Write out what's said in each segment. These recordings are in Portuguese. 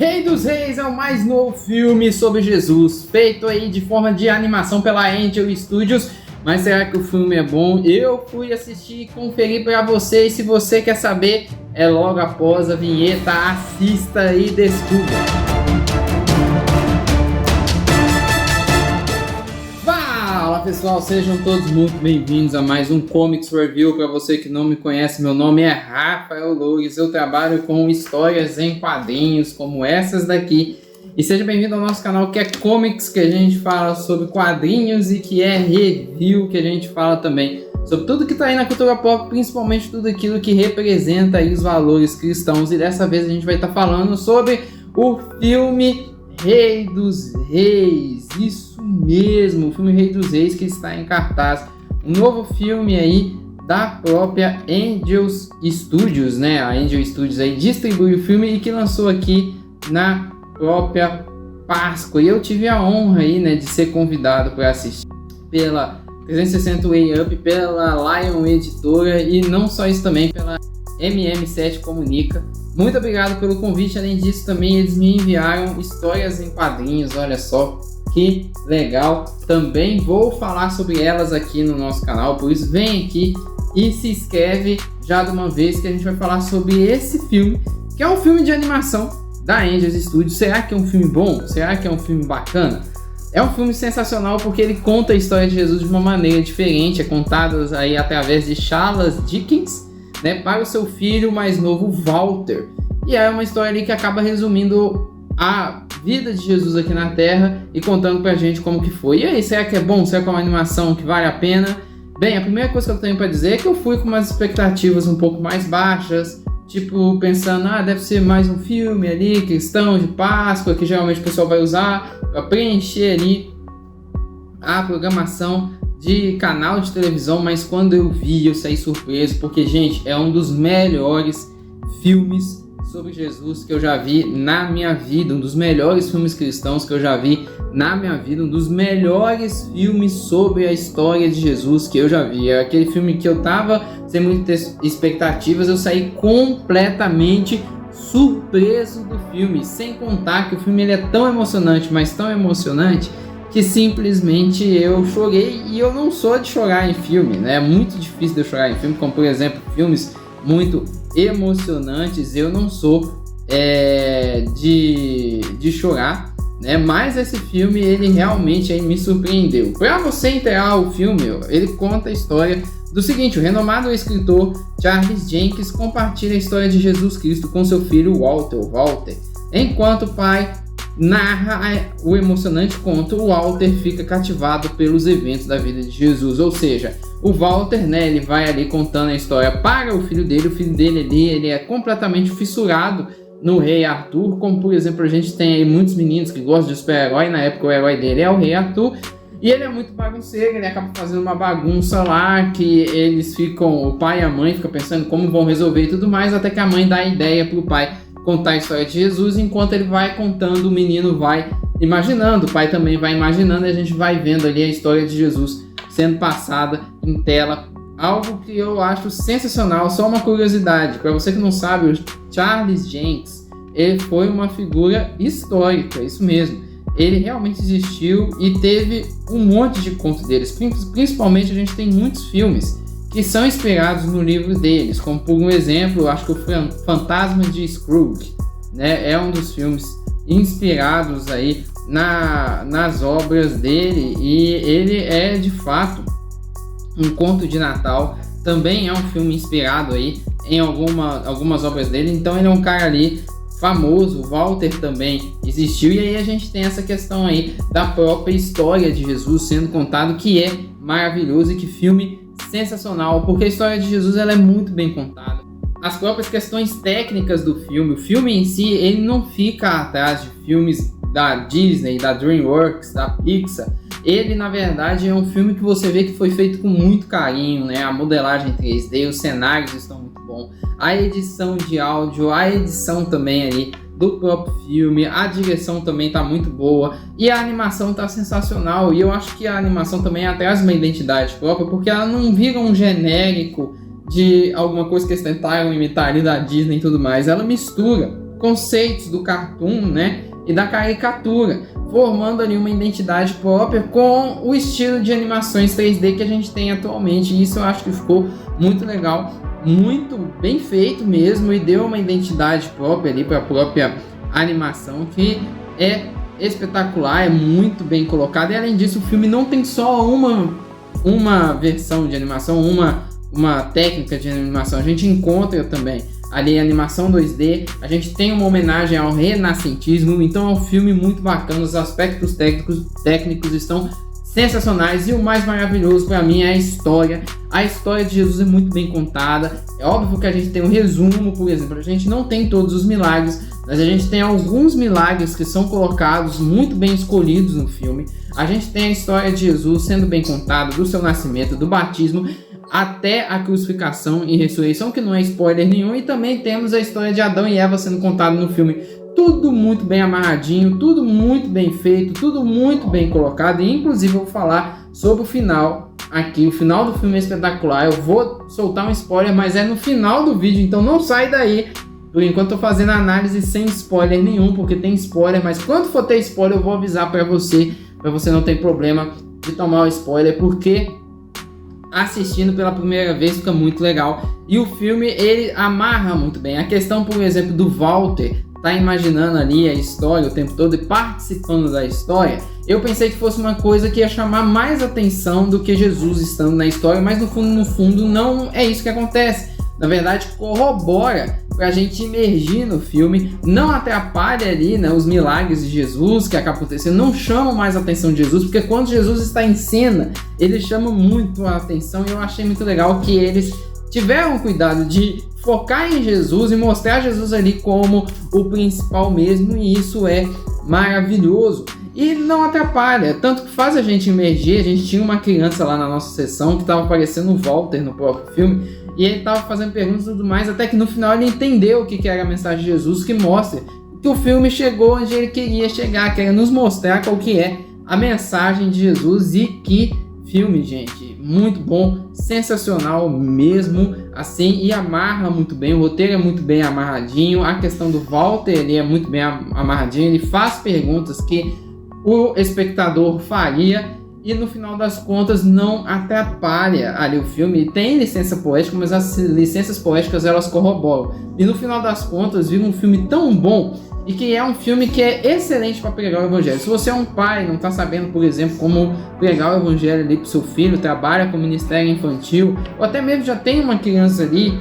Rei dos Reis é o mais novo filme sobre Jesus, feito aí de forma de animação pela Angel Studios. Mas será que o filme é bom? Eu fui assistir e conferir para você, e se você quer saber, é logo após a vinheta. Assista e descubra. Fala pessoal, sejam todos muito bem-vindos a mais um Comics Review. Para você que não me conhece, meu nome é Rafael Loures, eu trabalho com histórias em quadrinhos como essas daqui. E seja bem-vindo ao nosso canal que é Comics, que a gente fala sobre quadrinhos, e que é review, que a gente fala também sobre tudo que está aí na cultura pop, principalmente tudo aquilo que representa aí os valores cristãos. E dessa vez a gente vai estar falando sobre o filme Rei dos Reis. Isso mesmo, o filme Rei dos Reis, que está em cartaz. Um novo filme aí da própria Angel Studios, né? A Angel Studios aí distribui o filme e que lançou aqui na própria Páscoa. E eu tive a honra aí, né, de ser convidado para assistir pela 360 Way Up, pela Lion Editora e não só isso, também pela MM7 Comunica. Muito obrigado pelo convite. Além disso, também eles me enviaram histórias em quadrinhos. Olha só que legal. Também vou falar sobre elas aqui no nosso canal, por isso vem aqui e se inscreve já de uma vez, que a gente vai falar sobre esse filme, que é um filme de animação da Angel Studios. Será que é um filme bom? Será que é um filme bacana? É um filme sensacional porque ele conta a história de Jesus de uma maneira diferente. É contado aí através de Charles Dickens, né, para o seu filho mais novo, Walter. E é uma história ali que acaba resumindo a vida de Jesus aqui na Terra e contando pra gente como que foi. E aí, será que é bom? Será que é uma animação que vale a pena? Bem, a primeira coisa que eu tenho pra dizer é que eu fui com umas expectativas um pouco mais baixas, tipo, pensando, deve ser mais um filme ali, cristão de Páscoa, que geralmente o pessoal vai usar para preencher ali a programação de canal de televisão. Mas quando eu vi, eu saí surpreso, porque, gente, é um dos melhores filmes sobre Jesus que eu já vi na minha vida, um dos melhores filmes cristãos que eu já vi na minha vida, um dos melhores filmes sobre a história de Jesus que eu já vi. É aquele filme que eu tava sem muitas expectativas, eu saí completamente surpreso do filme, sem contar que o filme ele é tão emocionante, mas tão emocionante, que simplesmente eu chorei. E eu não sou de chorar em filme, né? É muito difícil de eu chorar em filme, como por exemplo filmes muito emocionantes, eu não sou de chorar, né? Mas esse filme ele realmente aí me surpreendeu. Para você inteirar o filme, ele conta a história do seguinte: o renomado escritor Charles Jenkins compartilha a história de Jesus Cristo com seu filho Walter. Enquanto o pai narra o emocionante conto, o Walter fica cativado pelos eventos da vida de Jesus. Ou seja, o Walter, né, ele vai ali contando a história para o filho dele. O filho dele ali, ele é completamente fissurado no Rei Arthur, como por exemplo a gente tem aí muitos meninos que gostam de super-herói. Na época o herói dele é o Rei Arthur, e ele é muito bagunceiro, ele acaba fazendo uma bagunça lá, que eles ficam, o pai e a mãe ficam pensando como vão resolver e tudo mais, até que a mãe dá a ideia pro pai contar a história de Jesus. Enquanto ele vai contando, o menino vai imaginando, o pai também vai imaginando, e a gente vai vendo ali a história de Jesus sendo passada em tela. Algo que eu acho sensacional. Só uma curiosidade, para você que não sabe, o Charles Jenkins, ele foi uma figura histórica, isso mesmo. Ele realmente existiu e teve um monte de contos deles. Principalmente a gente tem muitos filmes que são inspirados no livro deles, como por um exemplo, acho que o Fantasma de Scrooge, né, é um dos filmes inspirados aí nas obras dele, e ele é de fato um conto de Natal. Também é um filme inspirado aí em algumas obras dele. Então ele é um cara ali famoso. O Walter também existiu, e aí a gente tem essa questão aí da própria história de Jesus sendo contado, que é maravilhoso. E que filme sensacional, porque a história de Jesus ela é muito bem contada. As próprias questões técnicas do filme, o filme em si, ele não fica atrás de filmes da Disney, da DreamWorks, da Pixar. Ele, na verdade, é um filme que você vê que foi feito com muito carinho, né? A modelagem 3D, os cenários estão muito bons, a edição de áudio, a edição também ali do próprio filme, a direção também tá muito boa, e a animação tá sensacional. E eu acho que a animação também traz uma identidade própria, porque ela não vira um genérico de alguma coisa que eles tentaram imitar ali da Disney e tudo mais. Ela mistura conceitos do cartoon, né, e da caricatura, formando ali uma identidade própria com o estilo de animações 3D que a gente tem atualmente. E isso eu acho que ficou muito legal, muito bem feito mesmo, e deu uma identidade própria ali para a própria animação, que é espetacular, é muito bem colocado. E além disso, o filme não tem só uma versão de animação, uma técnica de animação. A gente encontra também ali a animação 2D, a gente tem uma homenagem ao renascentismo. Então é um filme muito bacana, os aspectos técnicos estão sensacionais, e o mais maravilhoso para mim é a história. A história de Jesus é muito bem contada. É óbvio que a gente tem um resumo, por exemplo, a gente não tem todos os milagres, mas a gente tem alguns milagres que são colocados, muito bem escolhidos no filme. A gente tem a história de Jesus sendo bem contada, do seu nascimento, do batismo, até a crucificação e ressurreição, que não é spoiler nenhum. E também temos a história de Adão e Eva sendo contada no filme. Tudo muito bem amarradinho, tudo muito bem feito, tudo muito bem colocado. E inclusive eu vou falar sobre o final aqui. O final do filme é espetacular. Eu vou soltar um spoiler, mas é no final do vídeo, então não sai daí. Por enquanto eu tô fazendo análise sem spoiler nenhum, porque tem spoiler, mas quando for ter spoiler eu vou avisar para você não ter problema de tomar o spoiler, porque assistindo pela primeira vez fica muito legal. E o filme, ele amarra muito bem. A questão, por exemplo, do Walter tá imaginando ali a história o tempo todo e participando da história, eu pensei que fosse uma coisa que ia chamar mais atenção do que Jesus estando na história, mas no fundo não é isso que acontece. Na verdade, corrobora pra gente imergir no filme, não atrapalha ali, né, os milagres de Jesus que acabam acontecendo, não chamam mais a atenção de Jesus, porque quando Jesus está em cena, ele chama muito a atenção. E eu achei muito legal que eles tiveram cuidado de focar em Jesus e mostrar Jesus ali como o principal mesmo, e isso é maravilhoso. E não atrapalha, tanto que faz a gente imergir. A gente tinha uma criança lá na nossa sessão que estava parecendo o Walter no próprio filme, e ele estava fazendo perguntas e tudo mais, até que no final ele entendeu o que era a mensagem de Jesus, que mostra que o filme chegou onde ele queria chegar, que era nos mostrar qual que é a mensagem de Jesus. E que filme, gente, muito bom, sensacional mesmo, assim, e amarra muito bem, o roteiro é muito bem amarradinho, a questão do Walter, ele é muito bem amarradinho, ele faz perguntas que o espectador faria, e no final das contas não atrapalha ali o filme. Tem licença poética, mas as licenças poéticas elas corroboram, e no final das contas vira um filme tão bom, e que é um filme que é excelente para pregar o evangelho. Se você é um pai e não está sabendo, por exemplo, como pregar o evangelho ali para o seu filho, trabalha com ministério infantil, ou até mesmo já tem uma criança ali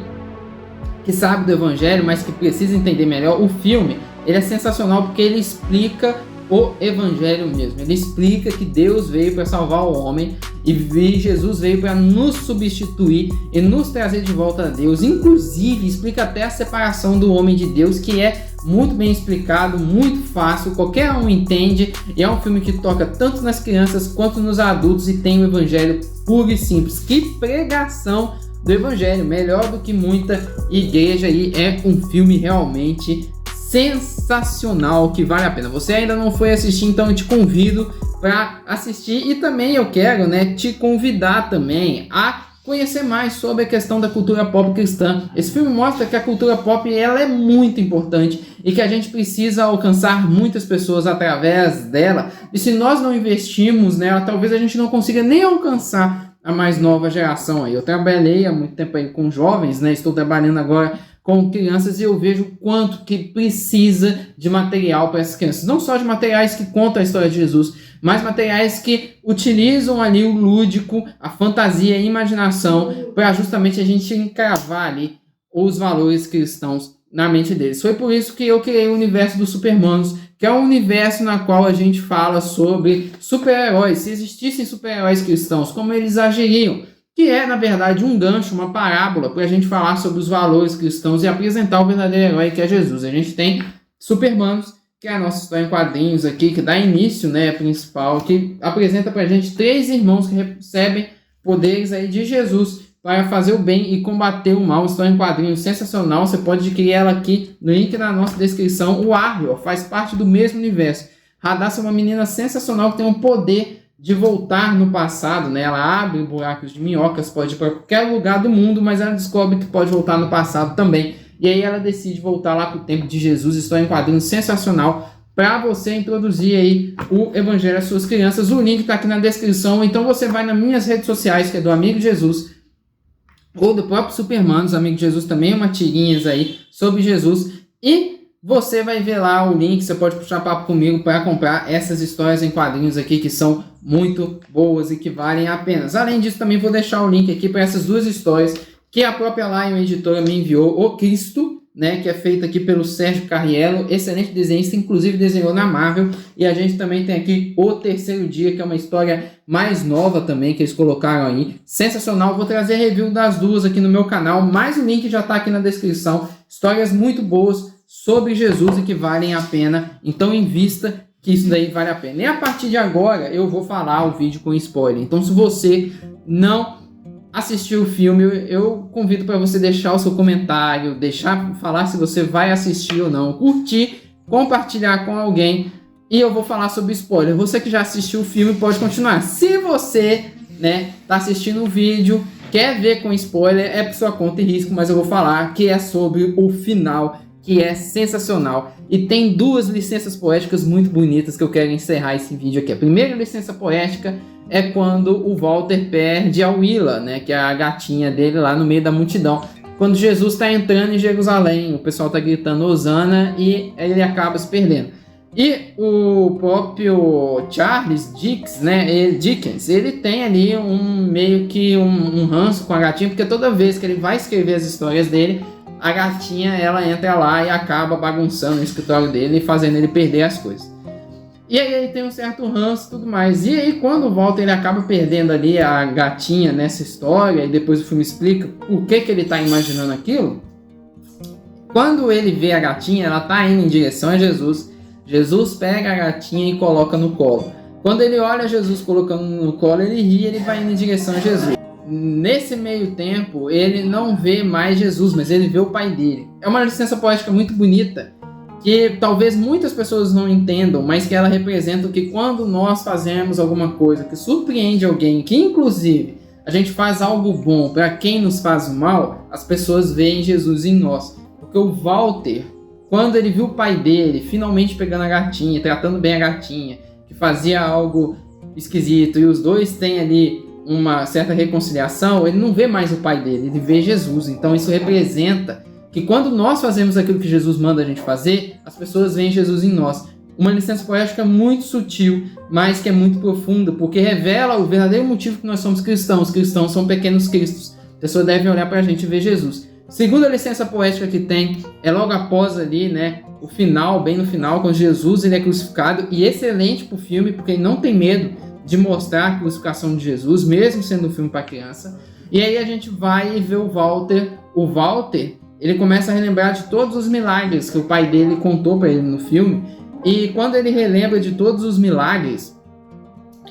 que sabe do evangelho, mas que precisa entender melhor, o filme ele é sensacional, porque ele explica o evangelho mesmo. Ele explica que Deus veio para salvar o homem, e Jesus veio para nos substituir e nos trazer de volta a Deus. Inclusive explica até a separação do homem de Deus, que é muito bem explicado, muito fácil, qualquer um entende, e é um filme que toca tanto nas crianças quanto nos adultos, e tem o evangelho puro e simples. Que pregação do evangelho, melhor do que muita igreja, e é um filme realmente sensacional, que vale a pena. Você ainda não foi assistir, então eu te convido para assistir, e também eu quero, né, te convidar também a conhecer mais sobre a questão da cultura pop cristã. Esse filme mostra que a cultura pop ela é muito importante, e que a gente precisa alcançar muitas pessoas através dela, e se nós não investirmos nela, talvez a gente não consiga nem alcançar a mais nova geração aí. Eu trabalhei há muito tempo aí com jovens, né, estou trabalhando agora com crianças, e eu vejo o quanto que precisa de material para essas crianças. Não só de materiais que contam a história de Jesus, mas materiais que utilizam ali o lúdico, a fantasia e a imaginação, para justamente a gente encravar ali os valores cristãos na mente deles. Foi por isso que eu criei o universo dos Supermanos, que é um universo na qual a gente fala sobre super-heróis. Se existissem super-heróis cristãos, como eles agiriam? Que é, na verdade, um gancho, uma parábola, para a gente falar sobre os valores cristãos e apresentar o verdadeiro herói, que é Jesus. A gente tem Supermanos, que é a nossa história em quadrinhos aqui, que dá início, né, principal, que apresenta para a gente 3 irmãos que recebem poderes aí de Jesus para fazer o bem e combater o mal. História em quadrinhos sensacional, você pode adquirir ela aqui no link na nossa descrição. O Ariel faz parte do mesmo universo. Radassa é uma menina sensacional que tem um poder de voltar no passado, né? Ela abre buracos de minhocas, pode ir para qualquer lugar do mundo, mas ela descobre que pode voltar no passado também. e aí ela decide voltar lá para o tempo de Jesus. História em quadrinhos sensacional para você introduzir aí o Evangelho às suas crianças. O link está aqui na descrição, então você vai nas minhas redes sociais, que é do Amigo Jesus, ou do próprio Superman, os Amigos de Jesus também, uma tirinhas aí sobre Jesus, e você vai ver lá o link, você pode puxar papo comigo para comprar essas histórias em quadrinhos aqui que são muito boas e que valem a pena. Além disso, também vou deixar o link aqui para essas duas histórias que a própria Lion Editora me enviou, O Cristo, né, que é feito aqui pelo Sérgio Carriello, excelente desenhista, inclusive desenhou na Marvel, e a gente também tem aqui O Terceiro Dia, que é uma história mais nova também, que eles colocaram aí, sensacional. Vou trazer review das duas aqui no meu canal, mas o link já está aqui na descrição, histórias muito boas sobre Jesus e que valem a pena, então invista que isso daí vale a pena. E a partir de agora eu vou falar o vídeo com spoiler, então se você não assistiu o filme, eu convido para você deixar o seu comentário, falar se você vai assistir ou não, curtir, compartilhar com alguém, e eu vou falar sobre spoiler. Você que já assistiu o filme pode continuar. Se você, né, tá assistindo o vídeo, quer ver com spoiler, é por sua conta e risco, mas eu vou falar que é sobre o final, que é sensacional. E tem duas licenças poéticas muito bonitas que eu quero encerrar esse vídeo aqui. A primeira licença poética é quando o Walter perde a Willa, né, que é a gatinha dele lá no meio da multidão. Quando Jesus está entrando em Jerusalém, o pessoal está gritando Hosana e ele acaba se perdendo. E o próprio Charles Dickens, ele tem ali meio que um ranço com a gatinha, porque toda vez que ele vai escrever as histórias dele, a gatinha ela entra lá e acaba bagunçando o escritório dele e fazendo ele perder as coisas. E aí ele tem um certo ranço e tudo mais. E aí quando o Walter ele acaba perdendo ali a gatinha nessa história, e depois o filme explica o que ele está imaginando aquilo, quando ele vê a gatinha, ela está indo em direção a Jesus, Jesus pega a gatinha e coloca no colo. Quando ele olha Jesus colocando no colo, ele ri e ele vai indo em direção a Jesus. Nesse meio tempo, ele não vê mais Jesus, mas ele vê o pai dele. É uma licença poética muito bonita, que talvez muitas pessoas não entendam, mas que ela representa que quando nós fazemos alguma coisa que surpreende alguém, que inclusive a gente faz algo bom para quem nos faz o mal, as pessoas veem Jesus em nós. Porque o Walter, quando ele viu o pai dele finalmente pegando a gatinha, tratando bem a gatinha, que fazia algo esquisito, e os dois têm ali uma certa reconciliação, ele não vê mais o pai dele, ele vê Jesus. Então isso representa que quando nós fazemos aquilo que Jesus manda a gente fazer, as pessoas veem Jesus em nós. Uma licença poética muito sutil, mas que é muito profunda, porque revela o verdadeiro motivo que nós somos cristãos. Os cristãos são pequenos cristos. A pessoa deve olhar para a gente e ver Jesus. Segunda licença poética que tem é logo após ali, né, o final, bem no final, quando Jesus ele é crucificado, e excelente pro filme, porque ele não tem medo de mostrar a crucificação de Jesus, mesmo sendo um filme para criança. E aí a gente vai ver o Walter. O Walter, ele começa a relembrar de todos os milagres que o pai dele contou para ele no filme. E quando ele relembra de todos os milagres,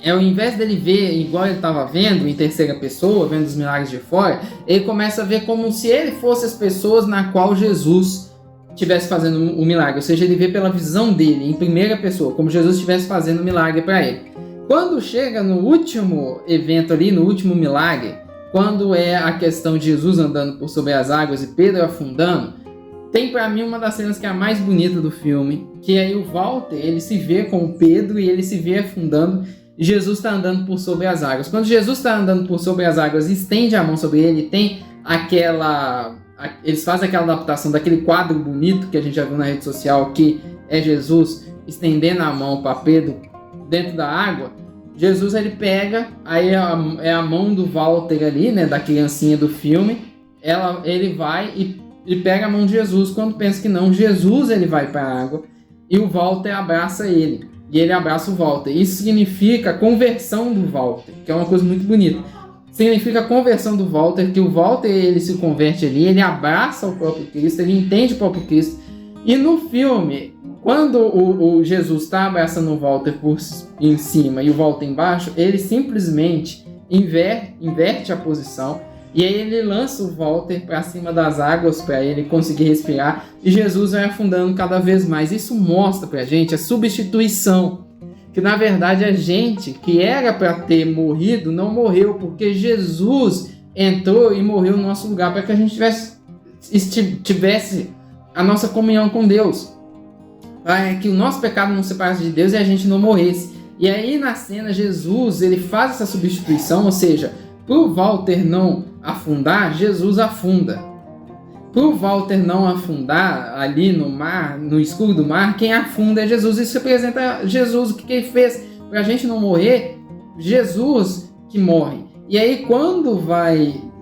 ao invés dele ver igual ele estava vendo, em terceira pessoa, vendo os milagres de fora, ele começa a ver como se ele fosse as pessoas na qual Jesus estivesse fazendo o milagre. Ou seja, ele vê pela visão dele, em primeira pessoa, como Jesus estivesse fazendo o milagre para ele. Quando chega no último evento ali, no último milagre, quando é a questão de Jesus andando por sobre as águas e Pedro afundando, tem para mim uma das cenas que é a mais bonita do filme, que aí o Walter, ele se vê com o Pedro e ele se vê afundando, e Jesus está andando por sobre as águas. Quando Jesus está andando por sobre as águas e estende a mão sobre ele, tem eles fazem aquela adaptação daquele quadro bonito que a gente já viu na rede social, que é Jesus estendendo a mão para Pedro dentro da água. Jesus ele pega, aí é a mão do Walter ali, né, da criancinha do filme, ele vai e pega a mão de Jesus. Quando pensa que não, Jesus ele vai para a água e o Walter abraça ele, e ele abraça o Walter. Isso significa a conversão do Walter, que é uma coisa muito bonita. Significa a conversão do Walter, que o Walter ele se converte ali, ele abraça o próprio Cristo, ele entende o próprio Cristo. E no filme, quando o Jesus está abraçando o Walter por em cima e o Walter embaixo, ele simplesmente inverte a posição, e aí ele lança o Walter para cima das águas para ele conseguir respirar, e Jesus vai afundando cada vez mais. Isso mostra para a gente a substituição, que na verdade a gente que era para ter morrido não morreu, porque Jesus entrou e morreu no nosso lugar para que a gente tivesse tivesse a nossa comunhão com Deus, para que o nosso pecado não separasse de Deus e a gente não morresse. E aí na cena Jesus ele faz essa substituição, ou seja, para o Walter não afundar, Jesus afunda. Para o Walter não afundar ali no mar, no escuro do mar, quem afunda é Jesus. Isso representa Jesus, o que ele fez para a gente não morrer, Jesus que morre. E aí quando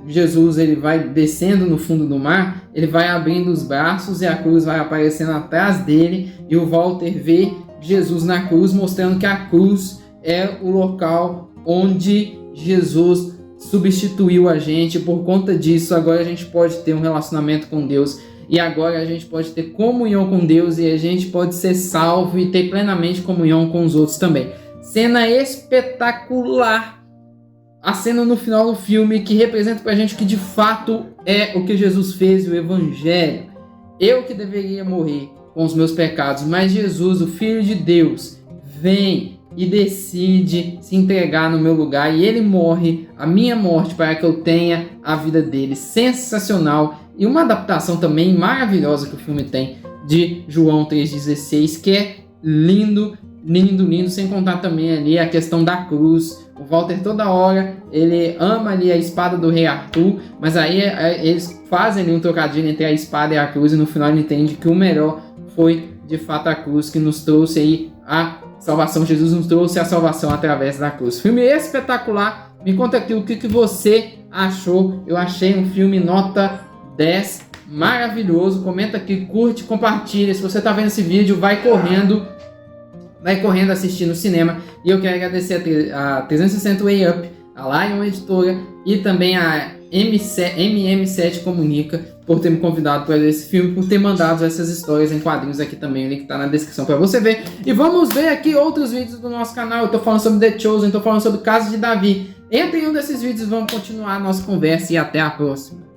Jesus ele vai descendo no fundo do mar, ele vai abrindo os braços e a cruz vai aparecendo atrás dele e o Walter vê Jesus na cruz, mostrando que a cruz é o local onde Jesus substituiu a gente. Por conta disso, agora a gente pode ter um relacionamento com Deus e agora a gente pode ter comunhão com Deus e a gente pode ser salvo e ter plenamente comunhão com os outros também. Cena espetacular, a cena no final do filme que representa pra gente que de fato é o que Jesus fez, o Evangelho. Eu que deveria morrer com os meus pecados, mas Jesus, o Filho de Deus, vem e decide se entregar no meu lugar e ele morre a minha morte para que eu tenha a vida dele. Sensacional, e uma adaptação também maravilhosa que o filme tem de João 3,16, que é lindo, lindo, lindo, sem contar também ali a questão da cruz. O Walter toda hora, ele ama ali a espada do rei Arthur, mas aí eles fazem ali um trocadilho entre a espada e a cruz e no final ele entende que o melhor foi de fato a cruz que nos trouxe aí a salvação. Jesus nos trouxe a salvação através da cruz. Filme espetacular. Me conta aqui o que você achou. Eu achei um filme nota 10, maravilhoso. Comenta aqui, curte, compartilha. Se você está vendo esse vídeo, vai correndo assistir no cinema. E eu quero agradecer a 360 Way Up, a Lion Editora e também a MM7 Comunica por ter me convidado para ver esse filme, por ter mandado essas histórias em quadrinhos aqui também. O link tá na descrição para você ver. E vamos ver aqui outros vídeos do nosso canal. Eu tô falando sobre The Chosen, tô falando sobre o caso de Davi. Entre em um desses vídeos, vamos continuar a nossa conversa e até a próxima.